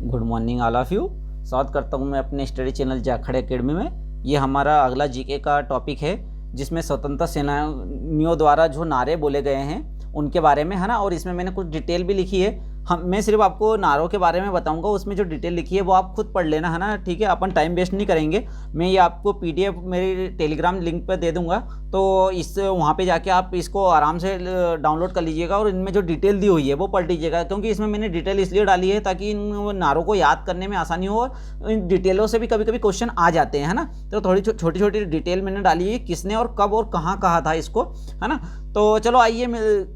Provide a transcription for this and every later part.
Good morning all of you. स्वागत करता हूँ मैं अपने स्टडी चैनल जाखड़ एकेडमी में। ये हमारा अगला जीके का टॉपिक है जिसमें स्वतंत्रता सेनानियों द्वारा जो नारे बोले गए हैं उनके बारे में है ना। और इसमें मैंने कुछ डिटेल भी लिखी है। मैं सिर्फ आपको नारों के बारे में बताऊंगा, उसमें जो डिटेल लिखी है वो आप खुद पढ़ लेना है ना। ठीक है, अपन टाइम वेस्ट नहीं करेंगे। मैं ये आपको पीडीएफ मेरे टेलीग्राम लिंक पर दे दूंगा, तो इस वहाँ पे जाके आप इसको आराम से डाउनलोड कर लीजिएगा और इनमें जो डिटेल दी हुई है वो पढ़ लीजिएगा, क्योंकि इसमें मैंने डिटेल इसलिए डाली है ताकि इन नारों को याद करने में आसानी हो और इन डिटेलों से भी कभी कभी क्वेश्चन आ जाते हैं, है ना। तो थोड़ी छोटी छोटी डिटेल मैंने डाली है, किसने और कब और कहाँ कहा था इसको, है ना। तो चलो आइए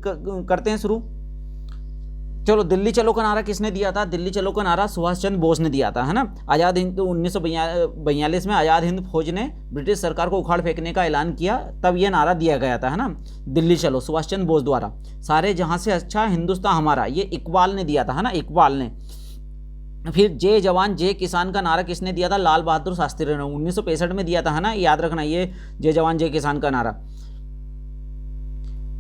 करते हैं शुरू। चलो, दिल्ली चलो का नारा किसने दिया था? दिल्ली चलो का नारा सुभाष चंद्र बोस ने दिया था, है ना। आज़ाद हिंद 1942 में आज़ाद हिंद फौज ने ब्रिटिश सरकार को उखाड़ फेंकने का ऐलान किया, तब यह नारा दिया गया था, है ना। दिल्ली चलो सुभाष चंद्र बोस द्वारा। सारे जहां से अच्छा हिंदुस्तान हमारा, ये इकबाल ने दिया था, है ना, इकबाल ने। फिर जय जवान जय किसान का नारा किसने दिया था? लाल बहादुर शास्त्री ने 1965 में दिया था, है ना। याद रखना ये जय जवान जय किसान का नारा।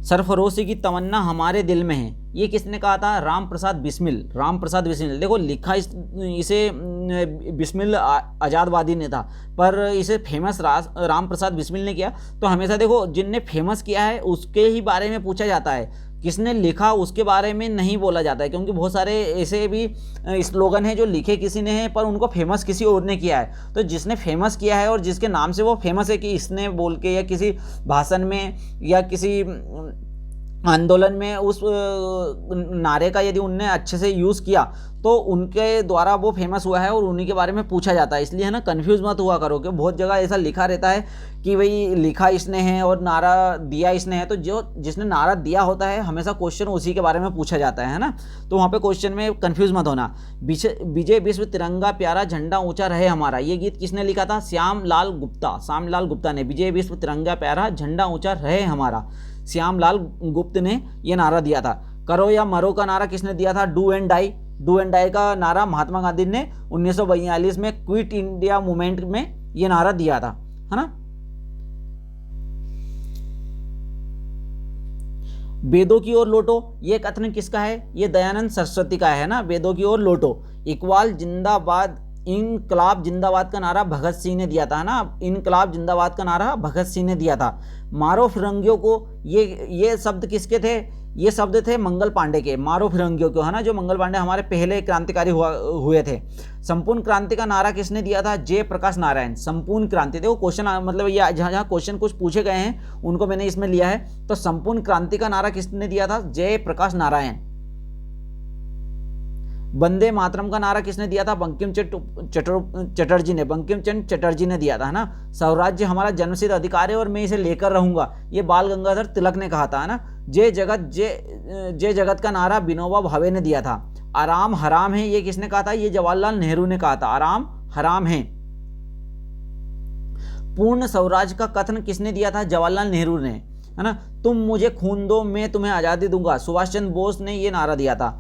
सरफरोशी की तमन्ना हमारे दिल में है, ये किसने कहा था? राम प्रसाद बिस्मिल। राम प्रसाद बिस्मिल। देखो, लिखा इसे बिस्मिल आज़ादवादी ने था, पर इसे फेमस राम प्रसाद बिस्मिल ने किया। तो हमेशा देखो, जिनने फेमस किया है उसके ही बारे में पूछा जाता है, किसने लिखा उसके बारे में नहीं बोला जाता है, क्योंकि बहुत सारे ऐसे भी स्लोगन हैं जो लिखे किसी ने हैं पर उनको फेमस किसी और ने किया है। तो जिसने फेमस किया है और जिसके नाम से वो फेमस है कि इसने बोल के या किसी भाषण में या किसी आंदोलन में उस नारे का यदि उनने अच्छे से यूज़ किया तो उनके द्वारा वो फेमस हुआ है और उन्हीं के बारे में पूछा जाता है। इसलिए है ना, कंफ्यूज मत हुआ करो कि बहुत जगह ऐसा लिखा रहता है कि भाई लिखा इसने है और नारा दिया इसने है। तो जो जिसने नारा दिया होता है हमेशा क्वेश्चन उसी के बारे में पूछा जाता है ना। तो वहाँ पे क्वेश्चन में कंफ्यूज मत होना। विजय विश्व तिरंगा प्यारा झंडा ऊंचा रहे हमारा, ये गीत किसने लिखा था? श्याम लाल गुप्ता। श्याम लाल गुप्ता ने विजय विश्व तिरंगा प्यारा झंडा ऊंचा रहे हमारा, श्याम लाल गुप्त ने यह नारा दिया था। करो या मरो का नारा किसने दिया था? Do and die. Do and die का नारा महात्मा गांधी ने 1942 में क्विट इंडिया मूवमेंट में यह नारा दिया था, है ना। वेदों की ओर लौटो, ये कथन किसका है? ये दयानंद सरस्वती का है ना। वेदों की ओर लौटो। इकबाल जिंदाबाद इनकलाब जिंदाबाद का नारा भगत सिंह ने दिया था, है ना। इनकलाब जिंदाबाद का नारा भगत सिंह ने दिया था। मारो फिरंगियों को, ये शब्द किसके थे? ये शब्द थे मंगल पांडे के। मारो फिरंगियों को, है ना, जो मंगल पांडे हमारे पहले क्रांतिकारी हुए थे। संपूर्ण क्रांति का नारा किसने दिया था? जयप्रकाश नारायण। संपूर्ण क्रांति, देखो क्वेश्चन मतलब ये जहाँ क्वेश्चन कुछ पूछे गए हैं उनको मैंने इसमें लिया है। तो संपूर्ण क्रांति का नारा किसने दिया था? जयप्रकाश नारायण। वंदे मातरम का नारा किसने दिया था? बंकिम चटर्जी ने। बंकिम चंद्र चटर्जी ने दिया था, है ना। स्वराज्य हमारा जन्मसिद्ध अधिकार है और मैं इसे लेकर रहूंगा, ये बाल गंगाधर तिलक ने कहा था, है ना। जय जगत का नारा विनोबा भावे ने दिया था। आराम हराम है, ये किसने कहा था? ये जवाहरलाल नेहरू ने कहा था, आराम हराम है। पूर्ण स्वराज का कथन किसने दिया था? जवाहरलाल नेहरू ने, है ना। तुम मुझे खून दो मैं तुम्हें आजादी दूंगा, सुभाष चंद्र बोस ने ये नारा दिया था।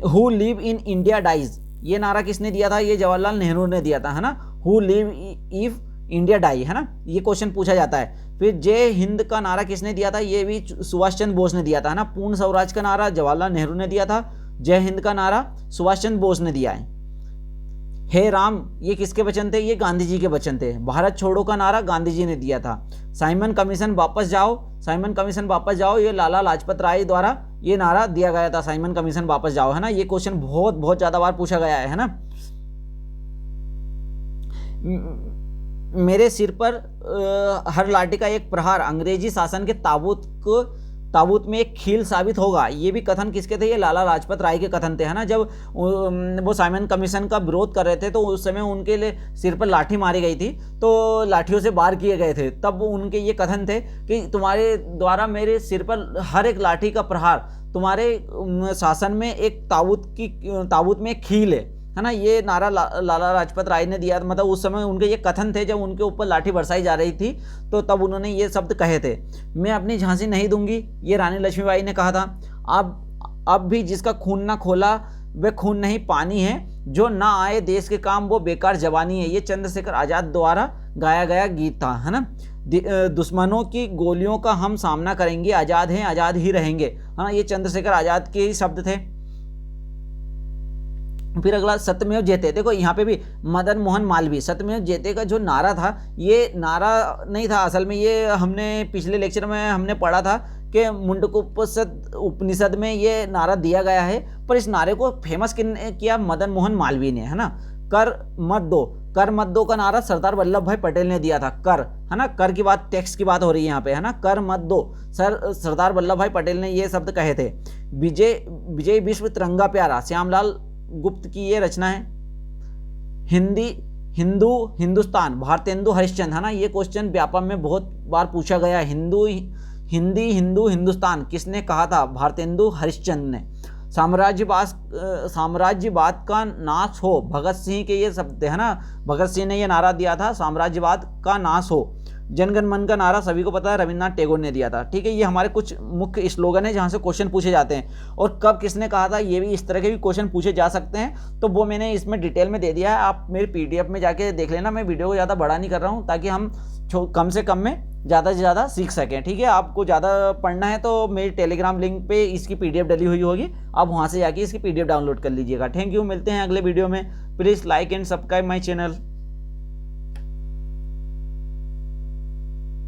Who live in India dies, ये नारा किसने दिया था? ये जवाहरलाल नेहरू ने दिया था, है ना। Who live if India die, है ना, ये क्वेश्चन पूछा जाता है। फिर जय हिंद का नारा किसने दिया था? ये भी सुभाष चंद्र बोस ने दिया था, है ना। पूर्ण स्वराज का नारा जवाहरलाल नेहरू ने दिया था। जय हिंद का नारा सुभाष चंद्र बोस ने दिया है। हे राम, ये किसके वचन थे? ये गांधी जी के वचन थे। भारत छोड़ो का नारा गांधी जी ने दिया था। साइमन कमीशन वापस जाओ, साइमन कमीशन वापस जाओ, ये लाला लाजपत राय द्वारा ये नारा दिया गया था, साइमन कमीशन वापस जाओ, है ना। ये क्वेश्चन बहुत ज्यादा बार पूछा गया है ना। मेरे सिर पर हर लाठी का एक प्रहार अंग्रेजी शासन के ताबूत में एक खील साबित होगा, ये भी कथन किसके थे? ये लाला लाजपत राय के कथन थे, है ना। जब वो साइमन कमीशन का विरोध कर रहे थे तो उस समय उनके लिए सिर पर लाठी मारी गई थी, तो लाठियों से वार किए गए थे। तब उनके ये कथन थे कि तुम्हारे द्वारा मेरे सिर पर हर एक लाठी का प्रहार, तुम्हारे शासन में एक ताबूत में खील है ना। ये नारा लाला लाजपत राय ने दिया, मतलब उस समय उनके ये कथन थे जब उनके ऊपर लाठी बरसाई जा रही थी, तो तब उन्होंने ये शब्द कहे थे। मैं अपनी झांसी नहीं दूंगी, ये रानी लक्ष्मीबाई ने कहा था। अब भी जिसका खून ना खोला वे खून नहीं पानी है, जो ना आए देश के काम वो बेकार जवानी है, ये चंद्रशेखर आजाद द्वारा गाया गया गीत था, है ना। दुश्मनों की गोलियों का हम सामना करेंगे, आजाद हैं आजाद ही रहेंगे, है ना। ये चंद्रशेखर आजाद के ही शब्द थे। फिर अगला सत्यमेव जयते। देखो यहाँ पे भी मदन मोहन मालवीय, सत्यमेव जयते का जो नारा था, ये नारा नहीं था असल में, ये हमने पिछले लेक्चर में हमने पढ़ा था कि उपनिषद में ये नारा दिया गया है, पर इस नारे को फेमस किसने किया? मदन मोहन मालवीय ने, है ना। कर मत दो, कर मत दो का नारा सरदार वल्लभ भाई पटेल ने दिया था। कर, है ना, कर की बात, टैक्स की बात हो रही है यहाँ पे, है ना। कर मत दो, सरदार वल्लभ भाई पटेल ने ये शब्द कहे थे। विजय विश्व तिरंगा प्यारा, श्यामलाल गुप्त की ये रचना है। हिंदू हिंदुस्तान, भारतेंदु हरिश्चंद्र, है ना। ये क्वेश्चन व्यापम में बहुत बार पूछा गया है। हिंदू हिंदुस्तान किसने कहा था? भारतेंदु हरिश्चंद्र ने। साम्राज्यवाद का नाश हो, भगत सिंह के ये शब्द है ना, भगत सिंह ने ये नारा दिया था, साम्राज्यवाद का नाश हो। जनगण मन का नारा सभी को पता है, रविन्द्रनाथ टैगोर ने दिया था। ठीक है, ये हमारे कुछ मुख्य स्लोगन है जहाँ से क्वेश्चन पूछे जाते हैं। और कब किसने कहा था, ये भी, इस तरह के भी क्वेश्चन पूछे जा सकते हैं, तो वो मैंने इसमें डिटेल में दे दिया है, आप मेरे PDF में जाके देख लेना। मैं वीडियो को ज़्यादा बड़ा नहीं कर रहा हूँ, ताकि हम कम से कम में ज़्यादा से ज़्यादा सीख सकें। ठीक है, आपको ज़्यादा पढ़ना है तो मेरी टेलीग्राम लिंक पे इसकी PDF डली हुई होगी, आप वहाँ से जाके इसकी PDF डाउनलोड कर लीजिएगा। थैंक यू, मिलते हैं अगले वीडियो में। Please like and subscribe my channel.